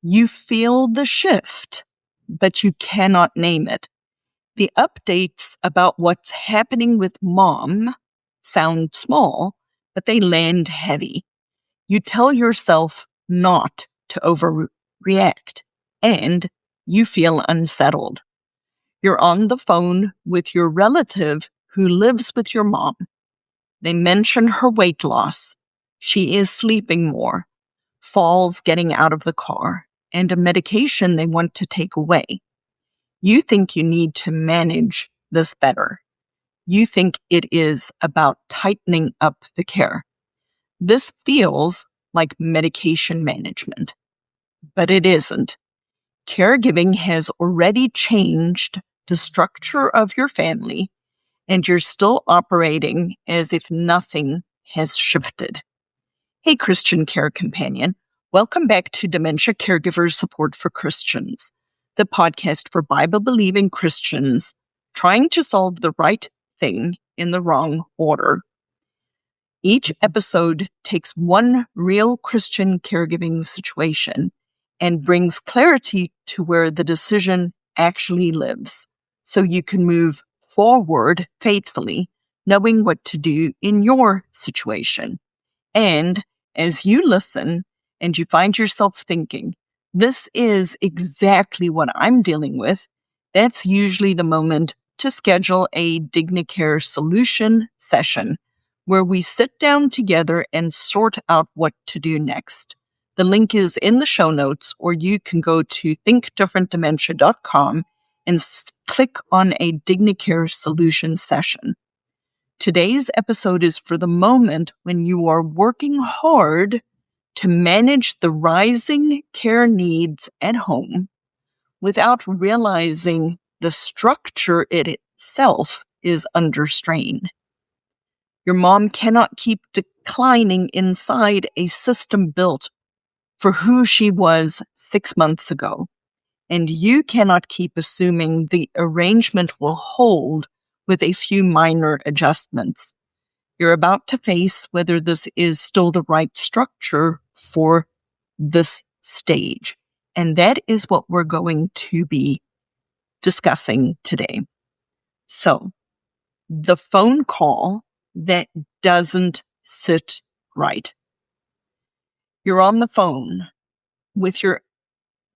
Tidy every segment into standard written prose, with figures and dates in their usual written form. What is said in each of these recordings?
You feel the shift, but you cannot name it. The updates about what's happening with mom sound small, but they land heavy. You tell yourself not to overreact, and you feel unsettled. You're on the phone with your relative who lives with your mom. They mention her weight loss. She is sleeping more, falls getting out of the car, and a medication they want to take away. You think you need to manage this better. You think it is about tightening up the care. This feels like medication management, but it isn't. Caregiving has already changed the structure of your family, and you're still operating as if nothing has shifted. Hey, Christian Care Companion. Welcome back to Dementia Caregivers Support for Christians, the podcast for Bible-believing Christians trying to solve the right thing in the wrong order. Each episode takes one real Christian caregiving situation and brings clarity to where the decision actually lives, so you can move forward faithfully, knowing what to do in your situation. And as you listen and you find yourself thinking, this is exactly what I'm dealing with, that's usually the moment to schedule a DigniCare solution session where we sit down together and sort out what to do next. The link is in the show notes, or you can go to thinkdifferentdementia.com and click on a DigniCare solution session. Today's episode is for the moment when you are working hard to manage the rising care needs at home without realizing the structure itself is under strain. Your mom cannot keep declining inside a system built for who she was 6 months ago, and you cannot keep assuming the arrangement will hold with a few minor adjustments. You're about to face whether this is still the right structure for this stage. And that is what we're going to be discussing today. So, the phone call that doesn't sit right. You're on the phone with your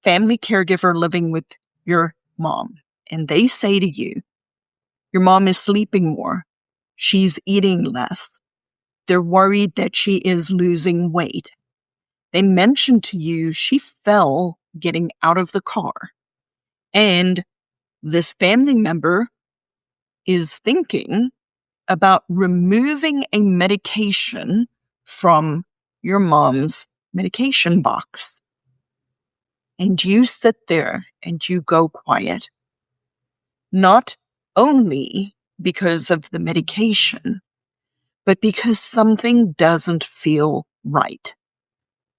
family caregiver living with your mom, and they say to you, your mom is sleeping more. She's eating less. They're worried that she is losing weight. They mention to you she fell getting out of the car. And this family member is thinking about removing a medication from your mom's medication box. And you sit there and you go quiet. Not only because of the medication, but because something doesn't feel right.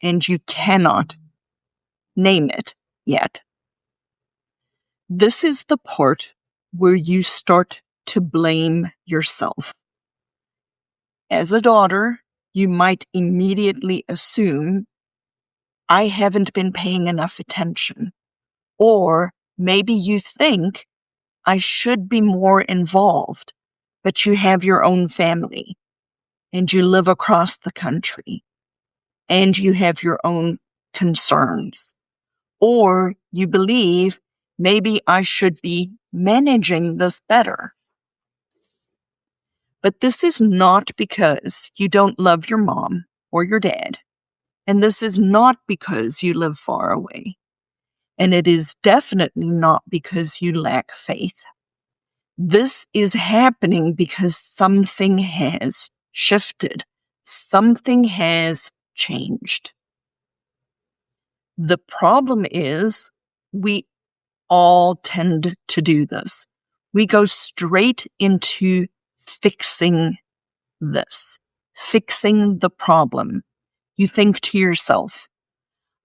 And you cannot name it yet. This is the part where you start to blame yourself. As a daughter, you might immediately assume, I haven't been paying enough attention. Or maybe you think, I should be more involved, but you have your own family, and you live across the country, and you have your own concerns. Or you believe, maybe I should be managing this better. But this is not because you don't love your mom or your dad. And this is not because you live far away. And it is definitely not because you lack faith. This is happening because something has shifted. Something has changed. The problem is we all tend to do this. We go straight into fixing this, fixing the problem. You think to yourself,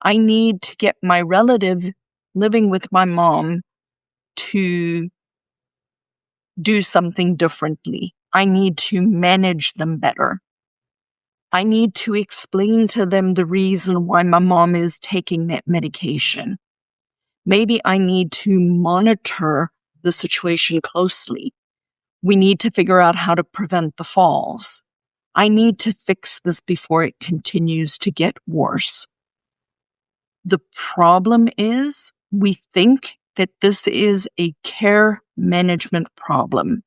I need to get my relative living with my mom to do something differently. I need to manage them better. I need to explain to them the reason why my mom is taking that medication. Maybe I need to monitor the situation closely. We need to figure out how to prevent the falls. I need to fix this before it continues to get worse. The problem is we think that this is a care management problem,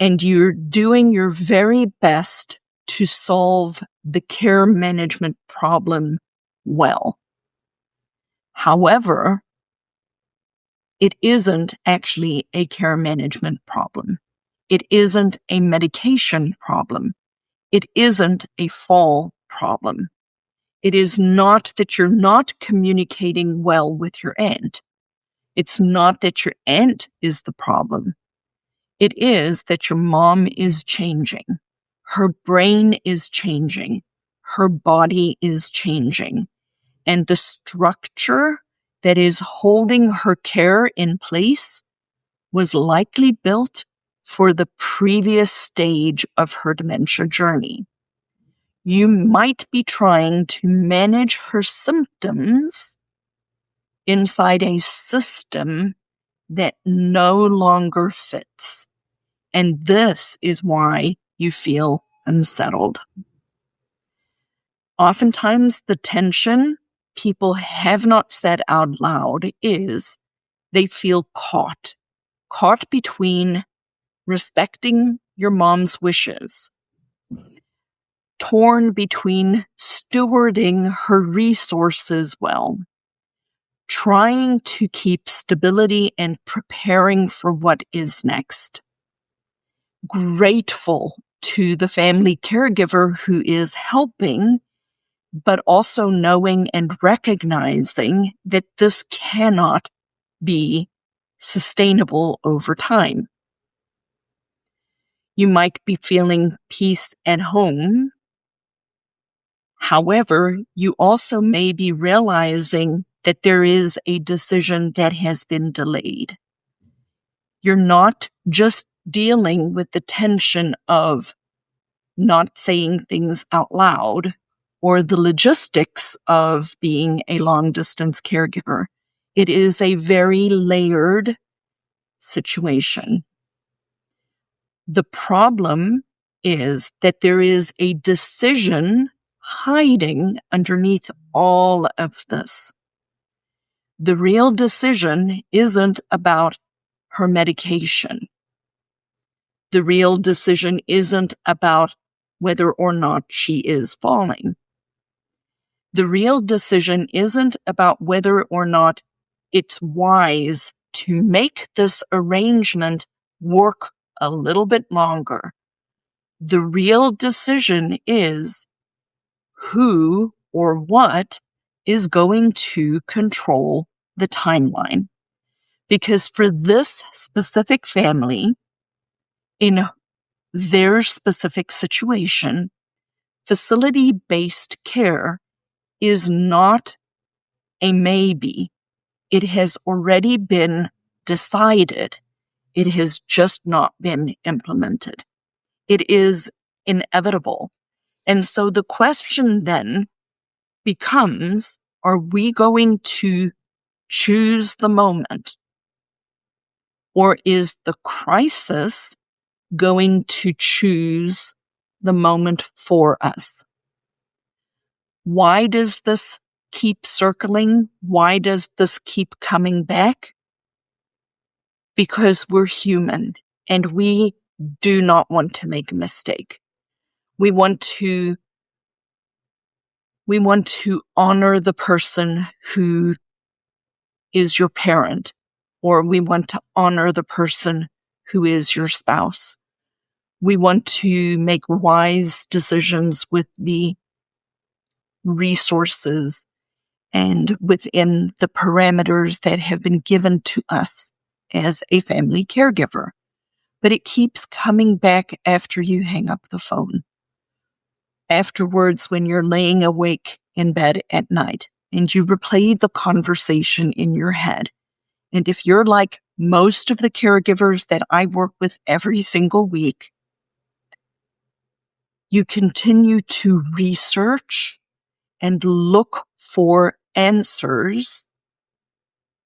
and you're doing your very best to solve the care management problem well. However, it isn't actually a care management problem. It isn't a medication problem. It isn't a fall problem. It is not that you're not communicating well with your aunt. It's not that your aunt is the problem. It is that your mom is changing. Her brain is changing. Her body is changing. And the structure that is holding her care in place was likely built for the previous stage of her dementia journey. You might be trying to manage her symptoms inside a system that no longer fits. And this is why you feel unsettled. Oftentimes, the tension people have not said out loud is they feel caught between respecting your mom's wishes, torn between stewarding her resources well, trying to keep stability and preparing for what is next. Grateful to the family caregiver who is helping, but also knowing and recognizing that this cannot be sustainable over time. You might be feeling peace at home. However, you also may be realizing that there is a decision that has been delayed. You're not just dealing with the tension of not saying things out loud or the logistics of being a long-distance caregiver. It is a very layered situation. The problem is that there is a decision hiding underneath all of this. The real decision isn't about her medication. The real decision isn't about whether or not she is falling. The real decision isn't about whether or not it's wise to make this arrangement work a little bit longer. The real decision is who or what is going to control the timeline. Because for this specific family, in their specific situation, facility-based care is not a maybe. It has already been decided. It has just not been implemented. It is inevitable. And so the question then becomes, are we going to choose the moment? Or is the crisis going to choose the moment for us? Why does this keep circling? Why does this keep coming back? Because we're human and we do not want to make a mistake. We want to honor the person who is your parent, or we want to honor the person who is your spouse. We want to make wise decisions with the resources and within the parameters that have been given to us as a family caregiver. But it keeps coming back after you hang up the phone. Afterwards, when you're laying awake in bed at night and you replay the conversation in your head. And if you're like most of the caregivers that I work with every single week, you continue to research and look for answers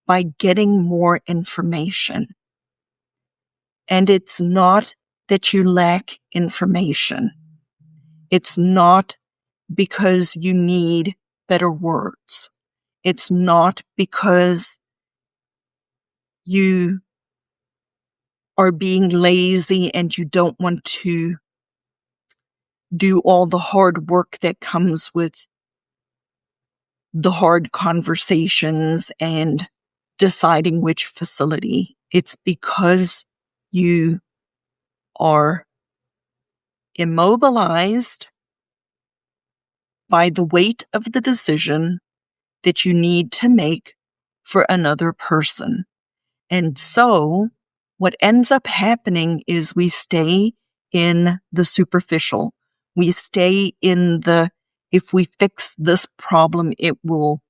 by getting more information. And it's not that you lack information. It's not because you need better words. It's not because you are being lazy and you don't want to do all the hard work that comes with the hard conversations and deciding which facility. It's because you are immobilized by the weight of the decision that you need to make for another person. And so what ends up happening is we stay in the superficial. We stay in the, if we fix this problem, it will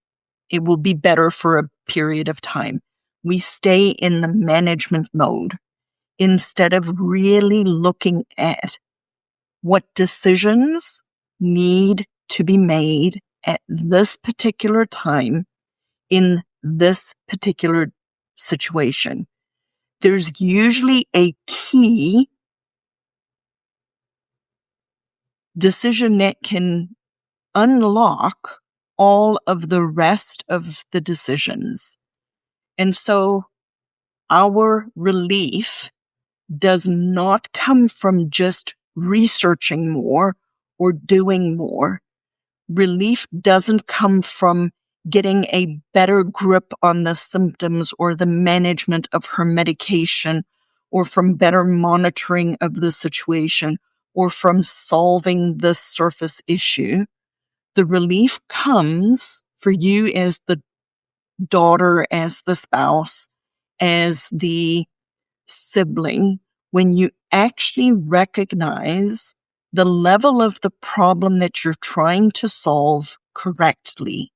be better for a period of time. We stay in the management mode instead of really looking at what decisions need to be made at this particular time in this particular situation. There's usually a key decision that can unlock all of the rest of the decisions. And so our relief does not come from just researching more or doing more. Relief doesn't come from getting a better grip on the symptoms or the management of her medication or from better monitoring of the situation or from solving the surface issue. The relief comes for you as the daughter, as the spouse, as the sibling, when you actually recognize the level of the problem that you're trying to solve correctly.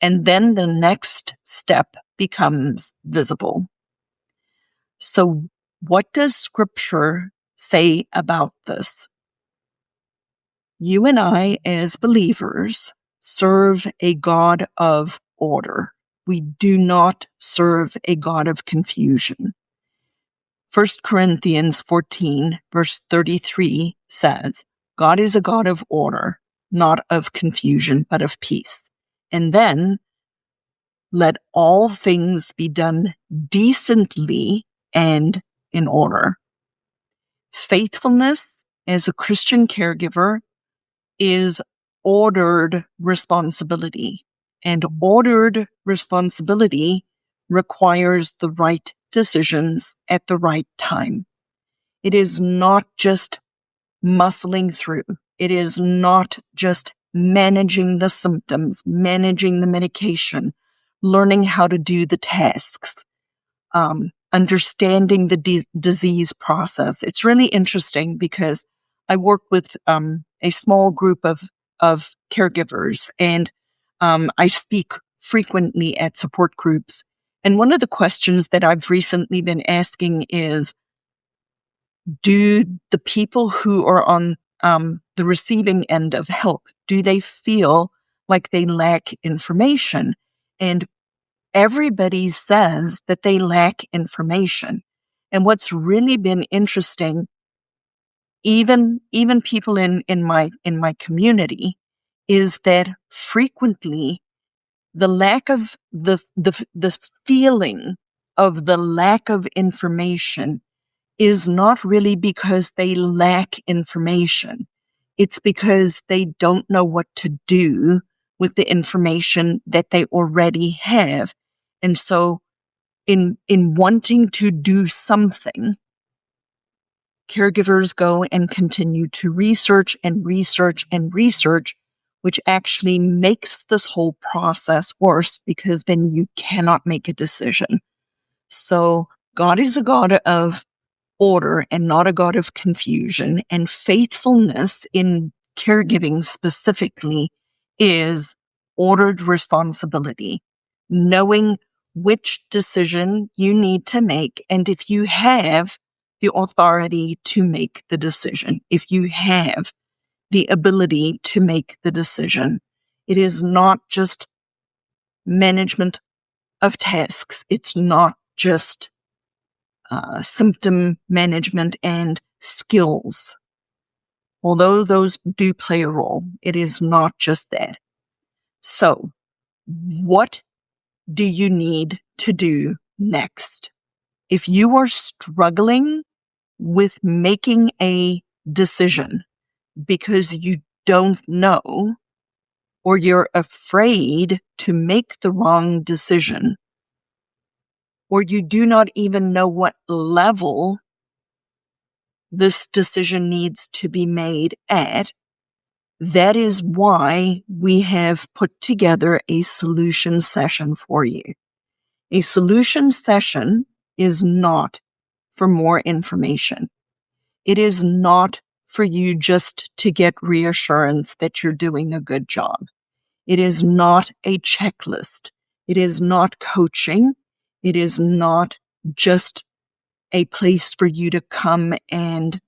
And then the next step becomes visible. So what does Scripture say about this? You and I, as believers, serve a God of order. We do not serve a God of confusion. 1 Corinthians 14, verse 33 says, God is a God of order, not of confusion, but of peace. And then, let all things be done decently and in order. Faithfulness as a Christian caregiver is ordered responsibility. And ordered responsibility requires the right decisions at the right time. It is not just muscling through. It is not just managing the symptoms, managing the medication, learning how to do the tasks, understanding the disease process. It's really interesting because I work with a small group of caregivers, and I speak frequently at support groups. And one of the questions that I've recently been asking is, do the people who are on the receiving end of help, do they feel like they lack information? And everybody says that they lack information. And what's really been interesting, even people in my community, is that frequently the lack of the feeling of the lack of information is not really because they lack information. It's because they don't know what to do with the information that they already have. And so in wanting to do something, caregivers go and continue to research and research and research, which actually makes this whole process worse because then you cannot make a decision. So God is a God of order and not a God of confusion. And faithfulness in caregiving specifically is ordered responsibility, knowing which decision you need to make. And if you have the authority to make the decision, if you have the ability to make the decision. It is not just management of tasks. It's not just symptom management and skills. Although those do play a role, it is not just that. So, what do you need to do next? If you are struggling with making a decision because you don't know, or you're afraid to make the wrong decision, or you do not even know what level this decision needs to be made at, that is why we have put together a solution session for you. A solution session is not for more information. It is not for you just to get reassurance that you're doing a good job. It is not a checklist. It is not coaching. It is not just a place for you to come and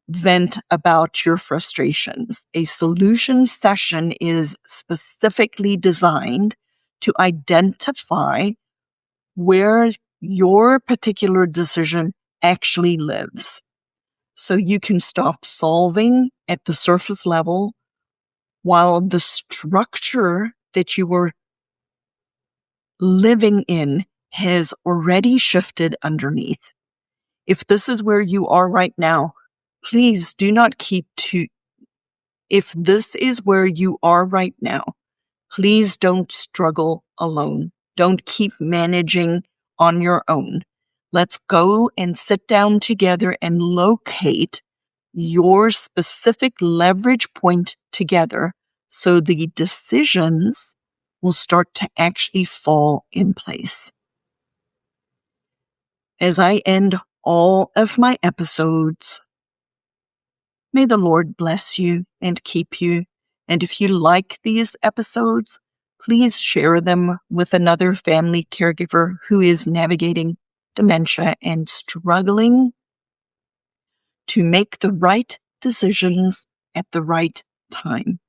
vent about your frustrations. A solution session is specifically designed to identify where your particular decision actually lives. So you can stop solving at the surface level while the structure that you were living in has already shifted underneath. If this is where you are right now, please do not if this is where you are right now, please don't struggle alone. Don't keep managing on your own. Let's go and sit down together and locate your specific leverage point together so the decisions will start to actually fall in place. As I end all of my episodes, may the Lord bless you and keep you. And if you like these episodes, please share them with another family caregiver who is navigating dementia and struggling to make the right decisions at the right time.